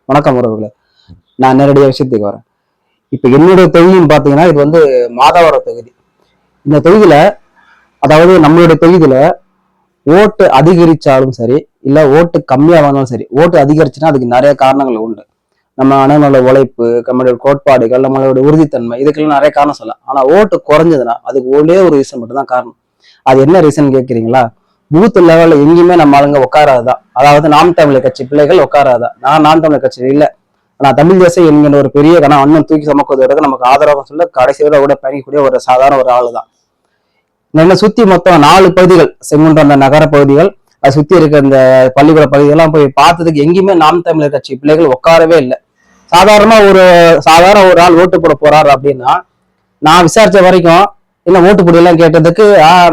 வணக்கம் உறவுகளே. நான் நேரடியாக விஷயத்துக்கு வரேன். இப்ப என்னுடைய தொகுதின்னு பாத்தீங்கன்னா இது வந்து மாதாவரம் தொகுதி. இந்த தொகுதியில அதாவது நம்மளுடைய தொகுதியில ஓட்டு அதிகரிச்சாலும் சரி, இல்ல ஓட்டு கம்மியா வந்தாலும் சரி, ஓட்டு அதிகரிச்சுன்னா அதுக்கு நிறைய காரணங்கள் உண்டு. நம்ம அண்ணனோட உழைப்பு, நம்மளுடைய கோட்பாடுகள், நம்மளோட உறுதித்தன்மை, இதுக்கெல்லாம் நிறைய காரணம் சொல்லலாம். ஆனா ஓட்டு குறைஞ்சதுன்னா அதுக்கு ஒரே ஒரு ரீசன் மட்டும் தான் காரணம். அது என்ன ரீசன் கேட்குறீங்களா? பூத் லெவல்ல எங்கேயுமே நம்ம ஆளுங்க உட்காராதான். அதாவது நாம் தமிழர் கட்சி பிள்ளைகள் உட்காராதான். நாம் தமிழர் கட்சி இல்ல, நான் தமிழ் தேசம் என்கிற ஒரு பெரிய கணம் அண்ணன் தூக்கி சுமக்குவதற்கு நமக்கு ஆதரவாக சொல்ல கடைசியோட கூட பயணிக்கக்கூடிய ஒரு சாதாரண ஒரு ஆளு தான். என்னை சுத்தி மொத்தம் 4 பகுதிகள், செங்குன்றம் அந்த நகர பகுதிகள், அதை சுத்தி இருக்க இந்த பள்ளிக்கூட பகுதிகள்லாம் போய் பார்த்ததுக்கு எங்கேயுமே நாம் தமிழர் கட்சி பிள்ளைகள் உட்காரவே இல்லை. சாதாரண ஒரு ஆள் ஓட்டு போட போறாரு அப்படின்னா, நான் விசாரிச்ச வரைக்கும் என்ன ஓட்டு போடலாம் கேட்டதுக்கு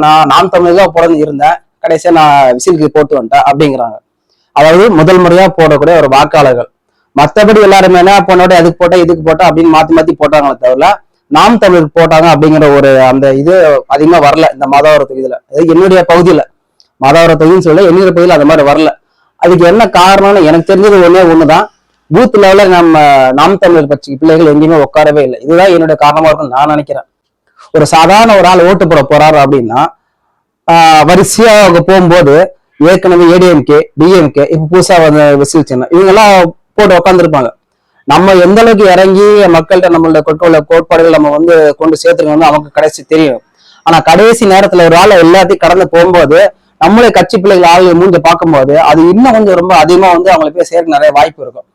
நான் நாம் தமிழர் தான் போடன்னு இருந்தேன், கடைசியா நான் விசிலுக்கு போட்டு வந்துட்டேன் அப்படிங்கிறாங்க. அதாவது முதல் முறையா போடக்கூடிய ஒரு வாக்காளர்கள். மற்றபடி எல்லாருமே என்ன பொண்ணோட அதுக்கு போட்டா இதுக்கு போட்டா அப்படின்னு மாத்தி மாத்தி போட்டாங்களே தவிர நாம் தமிழுக்கு போட்டாங்க அப்படிங்கிற ஒரு அந்த இது அதிகமா வரல இந்த மாதாவர தொகுதியில. என்னுடைய பகுதியில மாதாவர தொகுதின்னு சொல்ல என்னுடைய பகுதியில அந்த மாதிரி வரல. அதுக்கு என்ன காரணம்னு எனக்கு தெரிஞ்சது ஒண்ணுதான், பூத் லெவல்ல நம்ம நாம் தமிழர் கட்சி பிள்ளைகள் எங்கேயுமே உட்காரவே இல்லை. இதுதான் என்னுடைய காரணமா இருக்கும்னு நான் நினைக்கிறேன். ஒரு சாதாரண ஒரு ஆள் ஓட்டு போட போறாரு அப்படின்னா வரிசையா போகும்போது ஏற்கனவே ஏடிஎம்கே, டிஎம்கே, இப்ப புதுசா வந்து விசில் சின்னம் இவங்க எல்லாம் போட்டு உட்காந்துருப்பாங்க. நம்ம எந்த அளவுக்கு இறங்கி மக்கள்கிட்ட நம்மளோட கோட்பாடுகள் நம்ம வந்து கொண்டு சேர்த்துருக்கோம் அவங்க கடைசி தெரியும். ஆனா கடைசி நேரத்துல ஒரு ஆள் எல்லாத்தையும் கடந்து போகும்போது நம்மளே கட்சி பிள்ளைகள் ஆளுங்க மூஞ்ச பார்க்கும்போது அது இன்னும் கொஞ்சம் ரொம்ப அதிகமா வந்து அவங்களை போய் சேர்க்க நிறைய வாய்ப்பு இருக்கும்.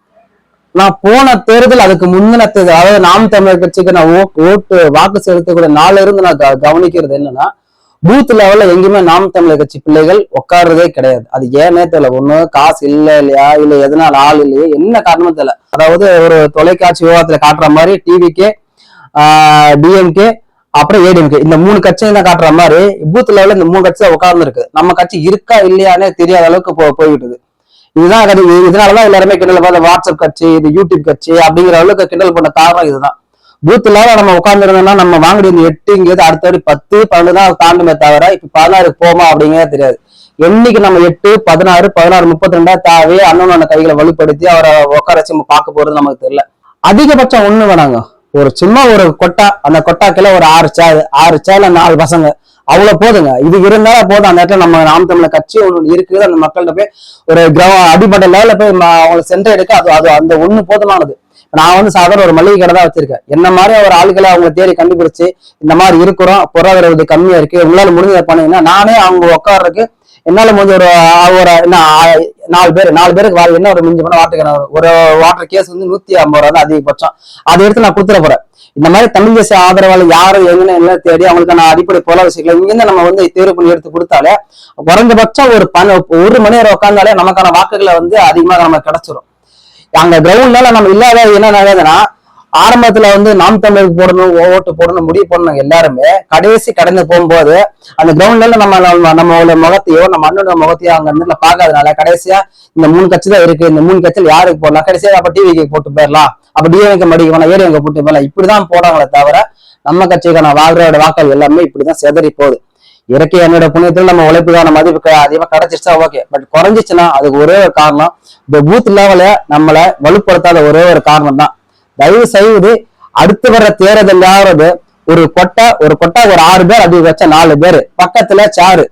நான் போன தேர்தல் அதுக்கு முந்தின தேர்தல், அதாவது நாம் தமிழர் கட்சிக்கு நான் ஓட்டு வாக்கு செலுத்தக்கூடிய நாள்ல இருந்து நான் கவனிக்கிறது என்னன்னா, பூத் லெவல்ல எங்கேயுமே நாம் தமிழர் கட்சி பிள்ளைகள் உட்கார்றதே கிடையாது. அது ஏன்னே தெரியல. ஒண்ணு காசு இல்லையா, இல்ல எதனால ஆள் இல்லையே, என்ன காரணமும் தெரியல. அதாவது ஒரு தொலைக்காட்சி விவாதத்துல காட்டுற மாதிரி டிவிக்கே, டிஎம்கே, அப்புறம் ஏடிஎம்கே இந்த 3 கட்சியும் தான் காட்டுற மாதிரி பூத் லெவல்ல இந்த 3 கட்சி தான் உட்கார்ந்து இருக்கு. நம்ம கட்சி இருக்கா இல்லையானே தெரியாத அளவுக்கு போய்விட்டது. இதனாலதான் எல்லாருமே கிண்டல் பண்ண வாட்ஸ்அப் கட்சி, இது யூடியூப் கட்சி அப்படிங்கிற அளவுக்கு கிண்டல் பண்ண காரணம் இதுதான். பூத் இல்லாத நம்ம உட்கார்ந்துருந்தோம்னா நம்ம வாங்கிட்டு வந்து 8 அடுத்தபடி 10, 12 தான் தாண்டுமே தவிர இப்ப 16 போமா அப்படிங்கிறதே தெரியாது. என்னைக்கு நம்ம 8, 16, 16, 32 தாவே அண்ணனோட கைகளை வலுப்படுத்தி அவரை உட்கார வச்சு நம்ம பார்க்க போறது நமக்கு தெரியல. அதிகபட்சம் ஒண்ணு வேணாங்க, ஒரு சும்மா ஒரு கொட்டா, அந்த கொட்டாக்கில ஒரு 6 சேர்ல 4 பசங்க, அவ்வளவு போதுங்க. இது இருந்தாலும் போதும். அந்த இடத்துல நம்ம நாம் தமிழர் கட்சி ஒண்ணு இருக்குது. அந்த மக்கள்கிட்ட போய் ஒரு அடிப்படை லெவல்ல போய் அவங்களை சென்ற எடுக்க அது அந்த ஒண்ணு போதுமானது. நான் வந்து சாதாரண ஒரு மளிகை கடை தான் வச்சிருக்கேன். என்ன மாதிரி ஒரு ஆளுகளை அவங்க தேடி கண்டுபிடிச்சு இந்த மாதிரி இருக்கிறோம், பொருளாதார இது கம்மியா இருக்கு, உங்களால முடிஞ்சதை பண்ணீங்கன்னா நானே அவங்க உட்கார்றதுக்கு என்னால முடிஞ்ச ஒரு 4 பேருக்கு என்ன ஒரு மிஞ்சி பண்ண ஒரு வாட்டர் கேஸ் வந்து 150 ரூபா தான் அதிகபட்சம். அதை எடுத்து நான் கொடுத்துட போறேன். இந்த மாதிரி தமிழ் தேசிய ஆதரவாளர் யாரும் எல்லாம் தேடி அவங்களுக்கு நான் அடிப்படை பொருளாதார விஷயங்கள் இங்கிருந்து நம்ம வந்து தேர்வு பண்ணி எடுத்து கொடுத்தாலே குறைந்தபட்சம் ஒரு மணி நேரம் உட்கார்ந்தாலே நமக்கான வாக்குகளை வந்து அதிகமாக நமக்கு கிடைச்சிரும். அங்க கிரவுண்ட்னால நம்ம இல்லாத என்ன நடக்குதுன்னா, ஆரம்பத்துல வந்து நாம் தமிழருக்கு போடணும், ஓட்டு போடணும், முடிவு பண்ணணும் எல்லாருமே கடைசி கடந்து போகும்போது அந்த கிரவுண்ட்ல நம்மளோட முகத்தையோ நம்ம அண்ணனோட முகத்தையோ அங்க இருந்து பாக்காதனால கடைசியா இந்த 3 கட்சி தான் இருக்கு, இந்த 3 கட்சியில யாருக்கு போடலாம், கடைசியா அப்ப டிவிக்கு போட்டு போயிடலாம், அப்ப டிஎம்கே மடிக்க ஏடிஎம்கே போட்டு போயிடலாம், இப்படிதான் போடாங்களே தவிர நம்ம கட்சிக்கான வாழ்க்கையோட வாக்கள் எல்லாமே இப்படிதான் செதறி போகுது. இயற்கை என்னோட புண்ணியத்துல நம்ம உழைப்புக்கான மதிப்பு அதிகமா கிடைச்சிருச்சா ஓகே, பட் குறைஞ்சிச்சுன்னா அதுக்கு ஒரே ஒரு காரணம் இந்த பூத் லெவல நம்மளை வலுப்படுத்தாத ஒரே ஒரு காரணம் தான். தயவு செய்து அடுத்து வர்ற தேர்தல் ஒரு கொட்டா ஒரு 6 பேர், அதிகபட்சம் 4 பேர் பக்கத்துல சேரு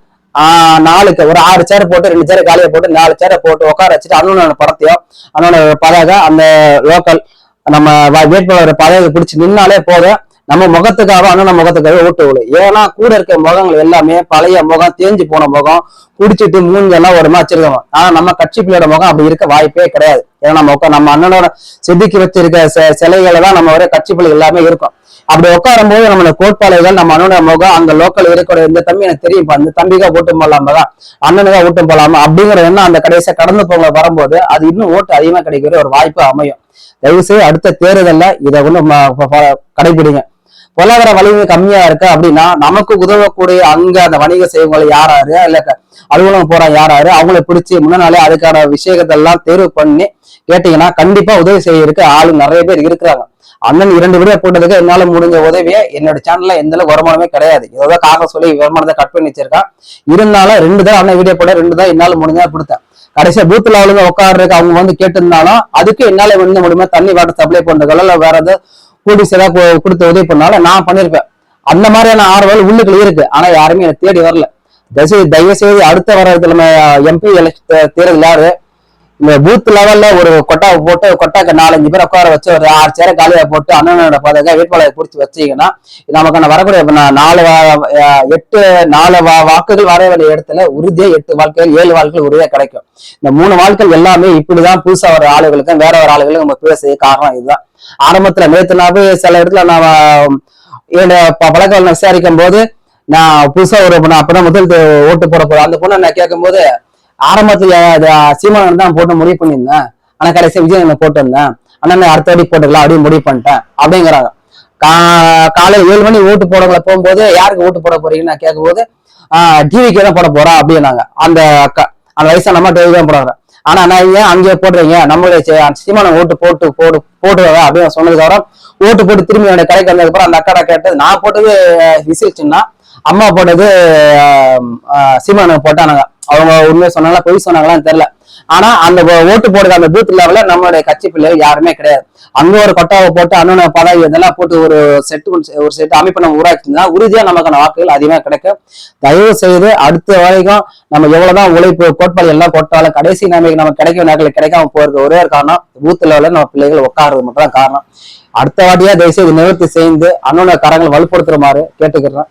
4 ஒரு 6 சேர் போட்டு 2 சேர் காலியை போட்டு 4 சேரை போட்டு உட்கார வச்சுட்டு அண்ணனோட படத்தையோ அண்ணனோட பதக அந்த லோக்கல் நம்ம வேட்பாளர் பதவியை பிடிச்சி நின்னாலே போதும். நம்ம முகத்துக்காக அண்ணன் முகத்துக்காக ஓட்டு விடு. ஏன்னா கூட இருக்க முகங்கள் எல்லாமே பழைய முகம், தேஞ்சு போன முகம், குடிச்சிட்டு மூஞ்செல்லாம் ஒரு மாதிரி வச்சிருக்கோம். ஆனா நம்ம கட்சி பிள்ளையோட முகம் அப்படி இருக்க வாய்ப்பே கிடையாது. ஏன்னா நம்ம அண்ணனோட செதுக்கி வச்சிருக்க சிலைகளை தான் நம்ம ஒரே கட்சி பிள்ளை எல்லாமே இருக்கும். அப்படி உட்காரும் போது நம்மளோட கோட்பாடுகள் நம்ம அண்ணனோட முகம் அங்க லோக்கல் இருக்கிற இந்த தம்பி எனக்கு தெரியும், அந்த தம்பிக்கா ஓட்டும் போடலாமா தான், அண்ணனுக்கா ஓட்டும் போடலாமா அப்படிங்கிற எண்ணம் அந்த கடைசியா கடந்து போங்க வரும்போது அது இன்னும் ஓட்டு அதிகமா கிடைக்கிற ஒரு வாய்ப்பு அமையும். தயவு செய்து அடுத்த தேர்தல்ல இதை ஒண்ணு கடைபிடிங்க. பொருளாதார வலிமை கம்மியா இருக்கு அப்படின்னா நமக்கு உதவக்கூடிய அங்க அந்த வணிக செய்வங்களை யாராரு இல்ல அலுவலகம் போறாங்க யாராரு அவங்கள பிடிச்சி முன்னாலே அதுக்கான விஷயத்தெல்லாம் தேர்வு பண்ணி கேட்டீங்கன்னா கண்டிப்பா உதவி செய்யறதுக்கு ஆளு நிறைய பேர் இருக்கிறாங்க. அண்ணன் 2 வீடியோ போட்டதுக்கு என்னால முடிஞ்ச உதவியே என்னோட சேனல்ல எந்த அளவுக்கு வருமானமே கிடையாது. ஏதோ காரணம் சொல்லி வருமானத்தை கட் பண்ணி வச்சிருக்கான். இருந்தாலும் 2 தான் அண்ணன் வீடியோ போட 2 தான் என்னால முடிஞ்சா கொடுத்தேன். கடைசியா பூத்துல அவளுங்க உட்காடுறதுக்கு அவங்க வந்து கேட்டிருந்தாலும் அதுக்கு என்னால வந்து முடியுமா தண்ணி வாட்டர் சப்ளை பண்றதுல இல்ல வேற ஏதாவது கூடிஸ் ஏதாவது கொடுத்து உதவி பண்ணாலும் நான் பண்ணிருப்பேன். அந்த மாதிரியான ஆர்வல் உள்ளுக்குள்ள இருக்கு. ஆனா யாருமே என்னை தேடி வரல. தயவு செய்து அடுத்த வர நம்ம எம்பி தேர்தல் யாரு இந்த பூத் லெவல்ல ஒரு கொட்டாவை போட்டு கொட்டாக்கு 4-5 பேர் உட்கார வச்சு ஒரு 6 சேரை காலியா போட்டு அண்ணனோட பதக்க வேட்பாளரை பிடிச்சி வச்சீங்கன்னா நமக்கான வரக்கூடிய 4 வாக்குகள் வர வேண்டிய இடத்துல உறுதியா 8 வாழ்க்கைகள் 7 வாழ்க்கைகள் உறுதியா கிடைக்கும். இந்த 3 வாழ்க்கைகள் எல்லாமே இப்படிதான் புதுசா வர ஆளுகளுக்கும் வேற ஒரு ஆளுகளுக்கும் நம்ம பேச காரணம் இதுதான். ஆரம்பத்துல நேத்துனாவே சில இடத்துல நான் பழக்கம் விசாரிக்கும் போது நான் புதுசா ஒரு பொண்ணு அப்பதான் முதல் ஓட்டு போட போறேன் அந்த பொண்ணை நான் கேட்கும் போது ஆரம்பத்துல சீமானன் தான் போட்டு முடிவு பண்ணியிருந்தேன். ஆனா கடைசியா விஜய் போட்டு வந்தேன். ஆனா நான் அடுத்த வாட்டி போட்டுக்கலாம் அப்படின்னு முடிவு பண்ணிட்டேன் அப்படிங்கிறாங்க. காலையில 7 மணி ஓட்டு போடவங்களை போகும்போது யாருக்கு ஓட்டு போட போறீங்கன்னு நான் கேட்கும் போது டிவிக்கு தான் போட போறா அப்படின்னாங்க. அந்த வயசா நம்ம டிவி தான் போடுறாங்க. ஆனா நான் ஏன் அங்கே போடுறீங்க நம்மளுடைய சீமானன் ஓட்டு போட்டுவா அப்படின்னு சொன்னதுக்கு அப்புறம் ஓட்டு போட்டு திரும்பி என்னோட கடைக்கு வந்ததுக்கு அப்புறம் அந்த அக்கா கேட்டது நான் போட்டது விசிச்சுன்னா அம்மா போட்டது சீமானன் போட்டானுங்க. அவங்க உண்மையை சொன்னாங்களா பொய் சொன்னாங்களான்னு தெரியல. ஆனா அந்த ஓட்டு போடுற அந்த பூத் லெவல்ல நம்மளுடைய கட்சி பிள்ளைகள் யாருமே கிடையாது. அங்க ஒரு கொட்டாவை போட்டு அண்ணன பதவி இதெல்லாம் போட்டு ஒரு செட் அமைப்பு நம்ம உருவாக்கினா உறுதியா நமக்கான வாக்குகள் அதிகமா கிடைக்கும். தயவு செய்து அடுத்த வரைக்கும் நம்ம எவ்வளவுதான் உழைப்பு கோட்பாடு எல்லாம் போட்டாலும் கடைசி நம்ம கிடைக்க நேரத்தில் கிடைக்காம போறது ஒரே காரணம் பூத் லெவல்ல நம்ம பிள்ளைகள் உட்காருறது மட்டும் தான் காரணம். அடுத்த வாட்டியா தயவு செய்து நிவர்த்தி செய்து அண்ணனோட கரங்களை வலுப்படுத்துற மாதிரி கேட்டுக்கிறேன்.